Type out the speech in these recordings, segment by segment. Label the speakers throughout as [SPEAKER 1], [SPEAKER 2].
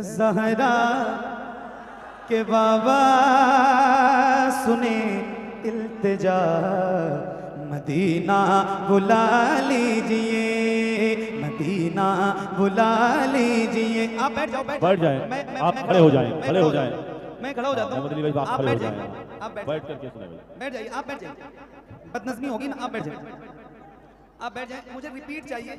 [SPEAKER 1] ज़हरा के बाबा सुने इल्तिजा, मदीना बुला लीजिए, मदीना बुला लीजिए। आप बैठ जाओ,
[SPEAKER 2] बैठ जाएं, आप खड़े हो जाएं, खड़े हो जाएं।
[SPEAKER 1] मैं खड़ा हो जाता हूँ,
[SPEAKER 2] आप
[SPEAKER 1] बैठ
[SPEAKER 2] जाएं,
[SPEAKER 1] जाइए, आप
[SPEAKER 2] बैठ करके सुने।
[SPEAKER 1] बैठ जाइए, आप बैठ जाइए, बदनज़मी होगी ना, आप बैठ जाइए, आप बैठ जाएं। मुझे रिपीट चाहिए,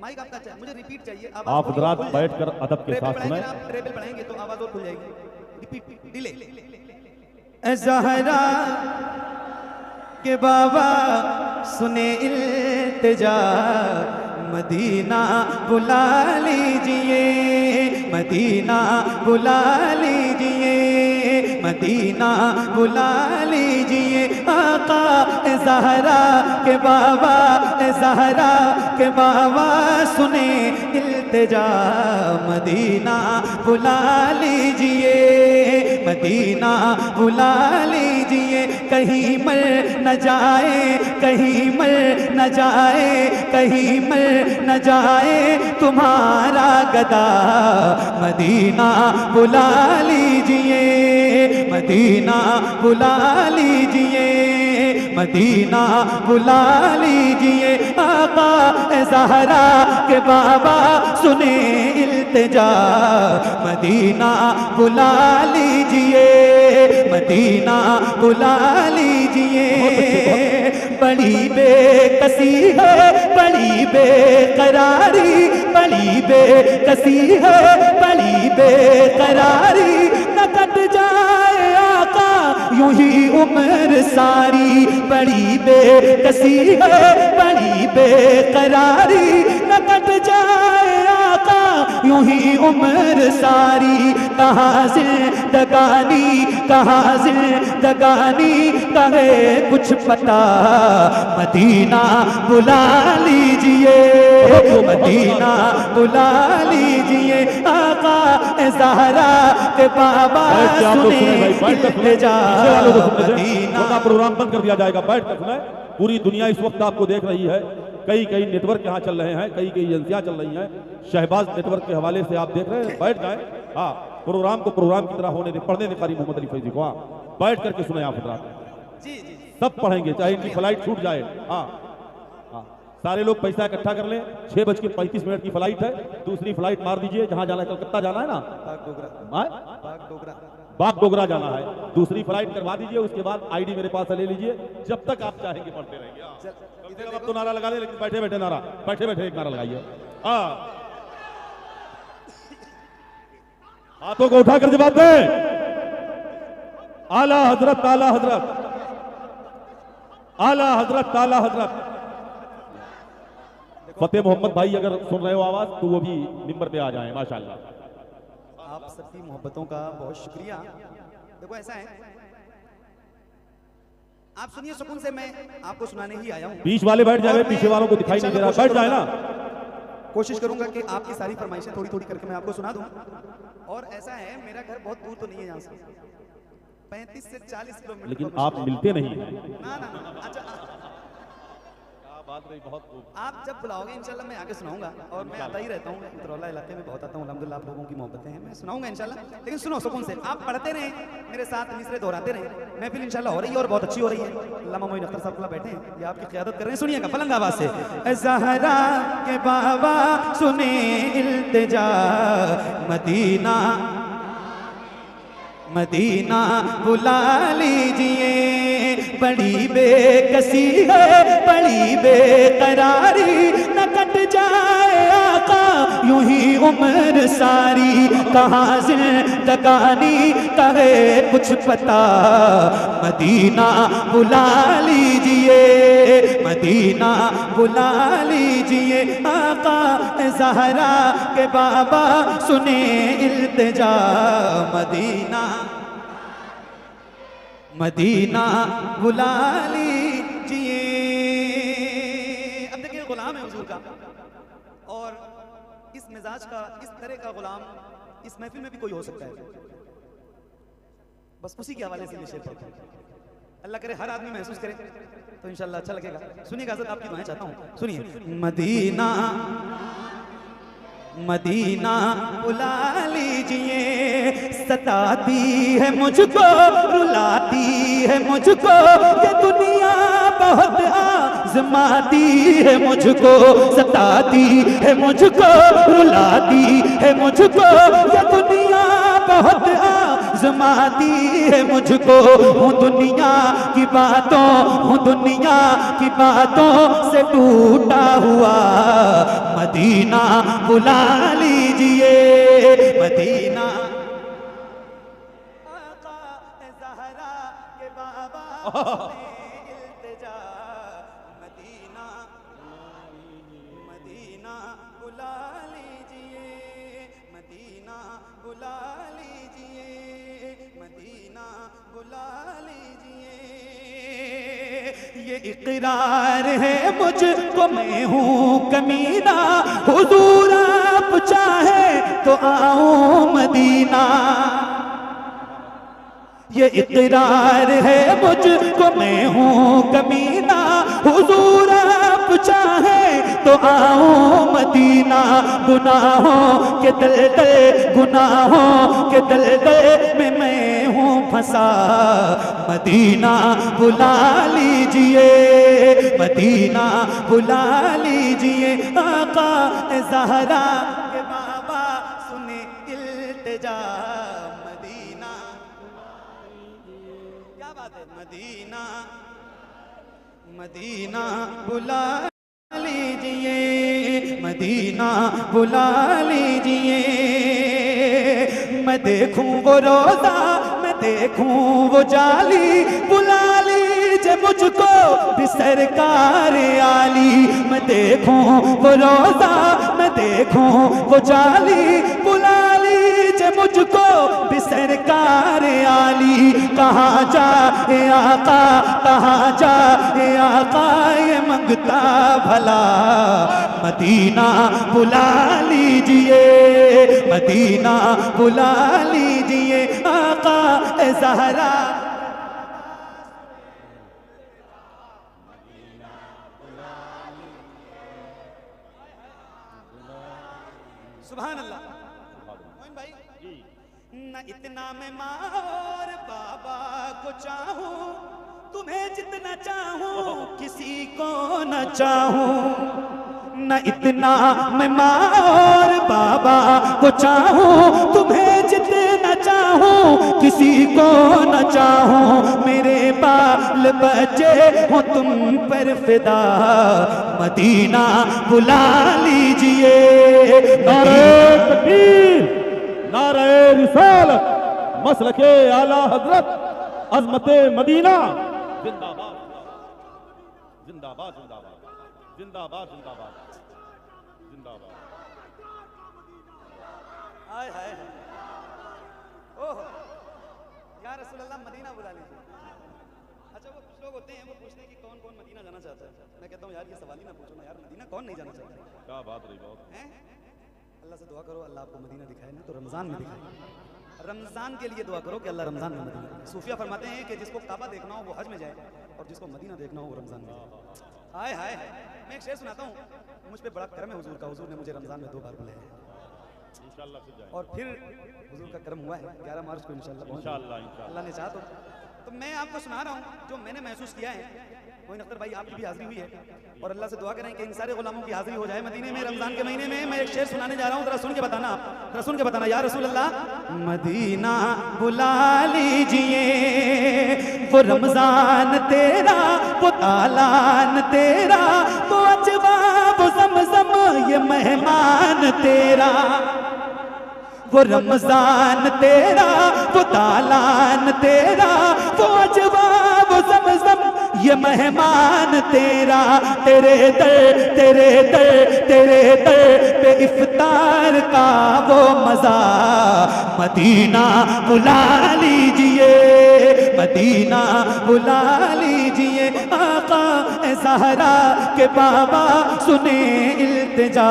[SPEAKER 1] माइक आपका चाहिए, मुझे रिपीट चाहिए।
[SPEAKER 2] आप हज़रात बैठकर अदब के साथ सुनाएं।
[SPEAKER 1] आप ट्रेबल बढ़ाएंगे तो आवाज और खुल जाएगी। Repeat, delay. ज़हरा के बाबा सुने इल्तिजा, मदीना बुला लीजिए, मदीना बुला लीजिए, मदीना बुला लीजिए। आका ज़हरा के बाबा, ज़हरा के बाबा सुने इल्तिजा, मदीना बुला लीजिए, मदीना बुला लीजिए। कहीं मर न जाए, कहीं मर न जाए, कहीं मर न जाए तुम्हारा गदा, मदीना बुला लीजिए, मदीना बुला लीजिए, मदीना बुला लीजिए। आका ज़हरा के बाबा सुने इल्तिजा, मदीना बुला लीजिए, मदीना बुला लीजिए। बड़ी बेकसी है, बड़ी बेकरारी, बड़ी बेकसी है, बड़ी बेकरारी, न कट जाए आका यूं ही उम्र सारी। बड़ी बेकसी है, बड़ी बेकरारी, न कट जाए आका यूं ही उम्र सारी। कहाँ जिंदगानी, कहाँ जिंदगानी, कहे कुछ पता, मदीना बुला लीजिए, मदीना बुला लीजिए। आका ज़हरा के बाबा सुने इल्तिजा, मदीना।
[SPEAKER 2] प्रोग्राम बंद कर दिया जाएगा, बैठ कर सुने। पूरी दुनिया इस वक्त आपको देख रही है, कई कई नेटवर्क यहाँ चल रहे हैं, कई कई एजेंसियां चल रही हैं, शहबाज नेटवर्क के हवाले से आप देख रहे हैं। बैठ जाए, हाँ, प्रोग्राम को प्रोग्राम की तरह होने दे। पढ़ने दे कारी मोहम्मद अली फैजी को, हाँ, बैठ करके सुने आप हज़रात।
[SPEAKER 1] जी जी,
[SPEAKER 2] सब पढ़ेंगे, चाहे इनकी फ्लाइट छूट जाए। हाँ हाँ, सारे लोग पैसा इकट्ठा कर लें। 6:35 की फ्लाइट है, दूसरी फ्लाइट मार दीजिए। जहां जाना है, कलकत्ता जाना है ना, बागडोगरा जाना है, दूसरी फ्लाइट करवा दीजिए। उसके बाद आईडी मेरे पास ले लीजिए, जब तक आप चाहेंगे पढ़ते रहेंगे। अब तो नारा लगा दे, लेकिन बैठे बैठे नारा, बैठे बैठे एक नारा लगाइए। हाँ, हाथों को उठा कर जवाब दें। आला हजरत, आला हजरत, आला हजरत, आला हजरत। फतेह मोहम्मद भाई अगर सुन रहे हो आवाज, तो वो भी मिंबर पे आ जाएं। माशाल्लाह,
[SPEAKER 1] आप सबकी मोहब्बतों का बहुत शुक्रिया। देखो ऐसा है, आप सुनिए सुकून से, मैं आपको सुनाने ही आया हूँ।
[SPEAKER 2] बीच वाले बैठ जाए, पीछे वालों को दिखाई नहीं दे रहा, बैठ जाए ना।
[SPEAKER 1] कोशिश करूंगा कि आपकी सारी फरमाइशें थोड़ी थोड़ी करके मैं आपको सुना दूं। और ऐसा है, मेरा घर बहुत दूर तो नहीं है यहाँ से, 35 से 40 किलोमीटर।
[SPEAKER 2] लेकिन आप मिलते नहीं हैं।
[SPEAKER 1] ना ना ना, अच्छा
[SPEAKER 2] बात रही बहुत।
[SPEAKER 1] आप जब बुलाओगे इंशाल्लाह मैं आके सुनाऊंगा। और मैं आता ही रहता हूँ, उतरौला इलाके में बहुत आता हूँ, अल्हम्दुलिल्लाह आप लोगों की मोहब्बतें हैं, मैं सुनाऊंगा इंशाल्लाह। लेकिन सुनो सुकून से, आप पढ़ते रहें मेरे साथ, मिसरे दोहराते रहें। महफिल इंशाल्लाह हो रही है और बहुत अच्छी हो रही है। अल्लामा मोइन अख्तर साहब बैठे हैं, ये आपकी क़ियादत कर रहे हैं। सुनिएगा बुलंद आवाज से। ज़हरा के बाबा सुने इल्तिजा, मदीना मदीना बुला लीजिए। बड़ी बेकसी है, बड़ी बेकरारी, न कट जाए आका यूं ही उम्र सारी। कहाँ जिंदगानी, कहे कुछ पता, मदीना बुला लीजिए, मदीना बुला लीजिए। आका ज़हरा के बाबा सुने इल्तिजा, मदीना मदीना बुला लीजिए। अब देखिए, गुलाम है हुजूर का, और इस मिजाज का, इस तरह का गुलाम इस महफिल में भी कोई हो सकता है। बस उसी के हवाले से शेर पढ़ता हूं। अल्लाह करे हर आदमी महसूस करे तो इंशाल्लाह अच्छा लगेगा। सुनिएगा, हज़रत आपकी दुआएं चाहता हूं, सुनिए। मदीना मदीना बुला लीजिए, सताती है मुझको, रुलाती है मुझको, ये दुनिया बहुत आज़माती है मुझको, सताती है मुझको, रुलाती है मुझको, ये दुनिया बहुत आज़माती है मुझको। हूँ दुनिया की बातों, हूँ दुनिया की बातों से टूटा हुआ, मदीना बुला लीजिए, मदीना। आका ज़हरा के बाबा इल्तिजा, मदीना मदीना बुला लीजिए, मदीना बुला लीजिए, मदीना बुला लीजिए। ये इकरार है मुझको, मैं हूँ कमीना, हुजूर आप चाहे तो आऊं मदीना। ये इकरार है मुझको, मैं हूँ कमीना, हुजूर आप चाहे तो आऊं मदीना। गुनाहों के दलदल, गुनाहों के दलदल में मैं हूँ फंसा, मदीना बुला लीजिए, मदीना बुला लीजिए। आका ज़हरा के बाबा सुने इल्तिजा, मदीना। क्या बात है, मदीना मदीना बुला लीजिए, मदीना बुला लीजिए। मैं देखूं वो रोजा, मैं देखूं वो जाली, बुला लीजिए मुझको भी सरकार आली। मैं देखूं वो रोजा, मैं देखूं वो जाली, बुला लीजिए मुझको भी सरकार आली। कहाँ जाए आका, कहाँ जाए आका, ये मंगता भला, मदीना बुला लीजिए, मदीना बुला लीजिए। आका ज़हरा सुभान अल्लाह। मोइन भाई, न इतना मैं माँ और बाबा को चाहूं, तुम्हें जितना चाहूं किसी को न चाहूं। न इतना मैं माँ और बाबा को चाहूं, तुम्हें जितना चाहूं किसी को न चाहूं। मेरे बाल बच्चे हो तुम पर फिदा, मदीना बुला लीजिए।
[SPEAKER 2] नारे तकबीर, नारे रिसालत, मसलके आला हजरत, अज़मते मदीना, जिंदाबाद जिंदाबाद जिंदाबाद जिंदाबाद जिंदाबाद जिंदाबाद।
[SPEAKER 1] हाय हाय, ओह या रसूल अल्लाह, मदीना बुला लीजिए। अच्छा, वो कुछ लोग होते हैं, वो पूछते हैं कि कौन कौन मदीना जाना चाहता है। मैं कहता हूँ यार ये सवाल ही ना पूछो ना यार, मदीना कौन नहीं जाना चाहता।
[SPEAKER 2] क्या बात रही, बहुत
[SPEAKER 1] हैं? अल्लाह से दुआ करो अल्लाह आपको मदीना दिखाए ना तो रमज़ान में दिखाए। रमज़ान के लिए दुआ करो कि अल्लाह रमज़ान में मदीना दिखाए। सूफिया फरमाते हैं कि जिसको काबा देखना हो वो हज में जाए, और जिसको मदीना देखना हो वो रमज़ान में जाए। हाय हाय, मैं एक शेर सुनाता हूँ, मुझ पे बड़ा करम है हुजूर का। हुजूर ने मुझे रमज़ान में 2 बार बुलाया
[SPEAKER 2] इंशाअल्लाह फिर जाएंगे।
[SPEAKER 1] और फिर हुजूर का करम हुआ है 11 मार्च को इंशाअल्लाह
[SPEAKER 2] इंशाअल्लाह
[SPEAKER 1] अल्लाह ने चाहा तो मैं आपको सुना रहा हूँ जो मैंने महसूस किया है। मोइन अख्तर भाई आपकी भी हाजिरी हुई है, और अल्लाह से दुआ करें कि इन सारे गुलामों की हाजिरी हो जाए मदीने में रमज़ान के महीने में। मैं एक शेर सुनाने जा रहा हूँ, जरा सुन के बताना, जरा सुन के बताना। या रसूल अल्लाह, मदीना बुला लीजिए, वो रमज़ान तेरा, वो तालान तेरा, वो अजवा, वो ज़मज़म, ये मेहमान तेरा। वो रमज़ान तेरा, वो तालान तेरा, वो अजवा, वो ज़मज़म, ये मेहमान तेरा। तेरे दर, तेरे दर, तेरे दर पे इफ्तार का वो मज़ा, मदीना बुला लीजिए, मदीना बुला लीजिए। आका ज़हरा के बाबा सुने इल्तिजा,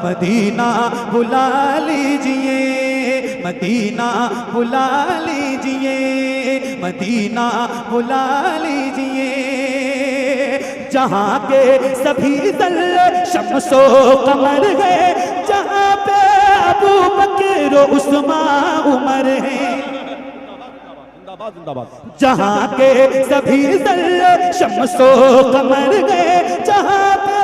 [SPEAKER 1] मदीना बुला लीजिए, मदीना बुला लीजिए, मदीना बुला लीजिए। जहाँ के सभी दल शम्सो कमर है, जहाँ रो उस्मान उमर हैं,
[SPEAKER 2] जिंदाबाद जिंदाबाद।
[SPEAKER 1] जहाँ के सभी जर्रे शम्सो कमर गए, जहाँ पे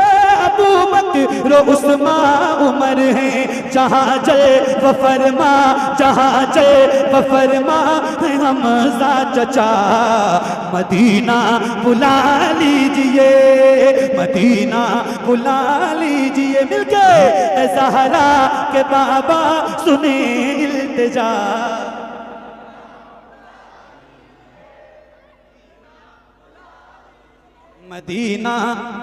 [SPEAKER 1] अबू बकर उस्मान उमर हैं, जहाँ जय व फरमा, जहाँ जय व फरमा है हमजा चचा। मदीना बुला लीजिए, मदीना बुला लीजिए, मिलके ज़हरा के बाबा सुने इल्तिजा। मदीना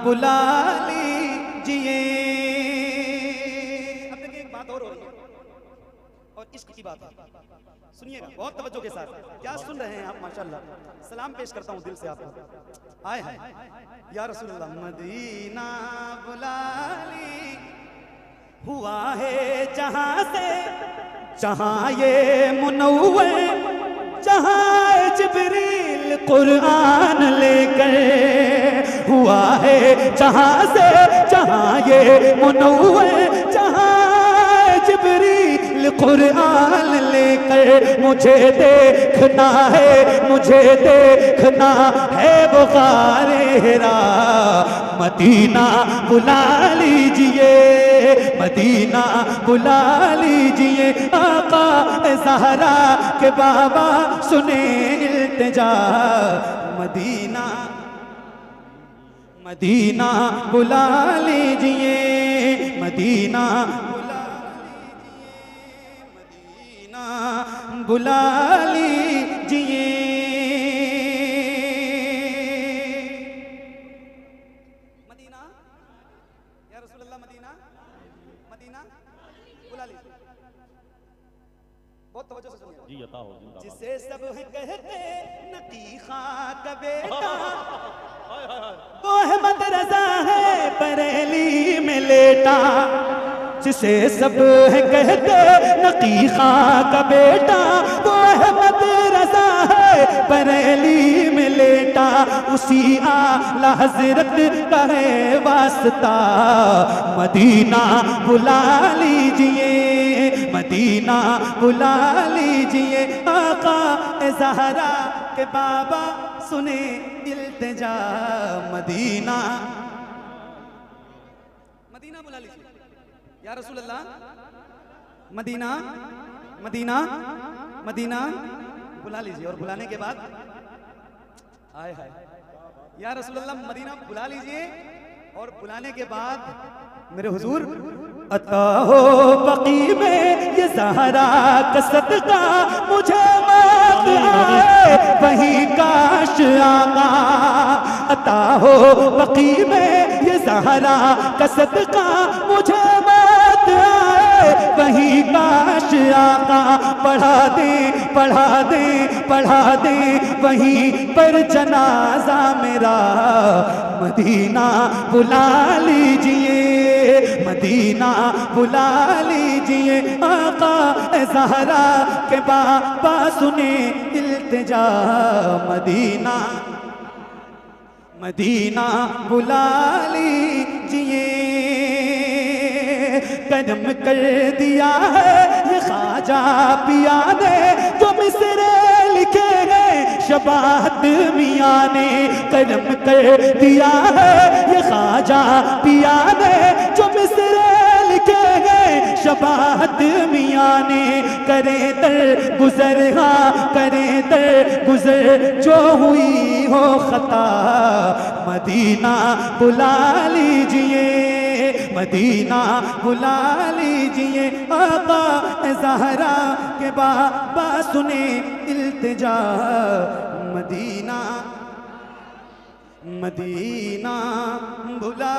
[SPEAKER 1] बुला लीजिए। अब देखिए एक बात और हो रही है, और इश्क की बात है, सुनिएगा बहुत तवज्जो के साथ। क्या सुन रहे हैं आप? माशाल्लाह। सलाम पेश करता हूँ दिल से आपको। आए हैं या रसूलल्लाह। मदीना बुला ली, हुआ है जहाँ से जहाँ ये मुनव्वर, जहाँ जिब्रील कुरान लेकर, हुआ है जहाँ से जहाँ ये मुनव्वर, जहाँ जिब्रील कुरान लेकर। मुझे देखना है, मुझे देखना है वो गारे हिरा। मदीना बुला लीजिए, मदीना बुला लीजिए। आका ज़हरा के बाबा सुने इल्तिजा। मदीना मदीना बुला लीजिए, मदीना बुला लीजिए, मदीना बुला लीजिए। मदीना या रसूलल्लाह, मदीना मदीना बुला लीजिए। बहुत तवज्जो से सुनिए।
[SPEAKER 2] जी अता हो जिंदाबाद।
[SPEAKER 1] जिसे सब कहते नकी खां का बेटा, वो अहमद रजा है बरेली में लेटा। जिसे सब कहते नकी खां का बेटा, वो अहमद रजा है बरेली में लेटा। उसी आला हजरत का है वास्ता। मदीना बुला लीजिए, मदीना बुला लीजिए। आका ज़हरा के बाबा सुने इल्तिजा। मदीना मदीना बुला लीजिए या रसूल अल्लाह। मदीना मदीना मदीना बुला लीजिए। और बुलाने के बाद आए हाय या रसूल अल्लाह, मदीना बुला लीजिए। और बुलाने के बाद मेरे हुजूर, अता हो बकी में ये ज़हरा का सदका, मुझे मौत आए वहीं काश आका। अता हो बकी में ये ज़हरा का सदका, मुझे मौत आए वहीं काश आका। पढ़ा दे पढ़ा दे पढ़ा दे वहीं पर जनाजा मेरा। मदीना बुला लीजिए, मदीना बुला लीजिए। आका ज़हरा के बाबा सुने इल्तिजा। मदीना मदीना बुला लीजिए। करम कर दिया है ये ख्वाजा पिया ने, जो मिसरे लिखे हैं शबात मियाँ ने। करम कर दिया है ये ख्वाजा पिया ने, जो मिसरे लिखे हैं शबात मियाँ ने। करे दर गुजर, हाँ करे दर गुजर, जो हुई हो खता। मदीना बुला लीजिए, मदीना बुला लीजिए। आका ज़हरा के बाबा सुने इल्तिजा। मदीना मदीना बुला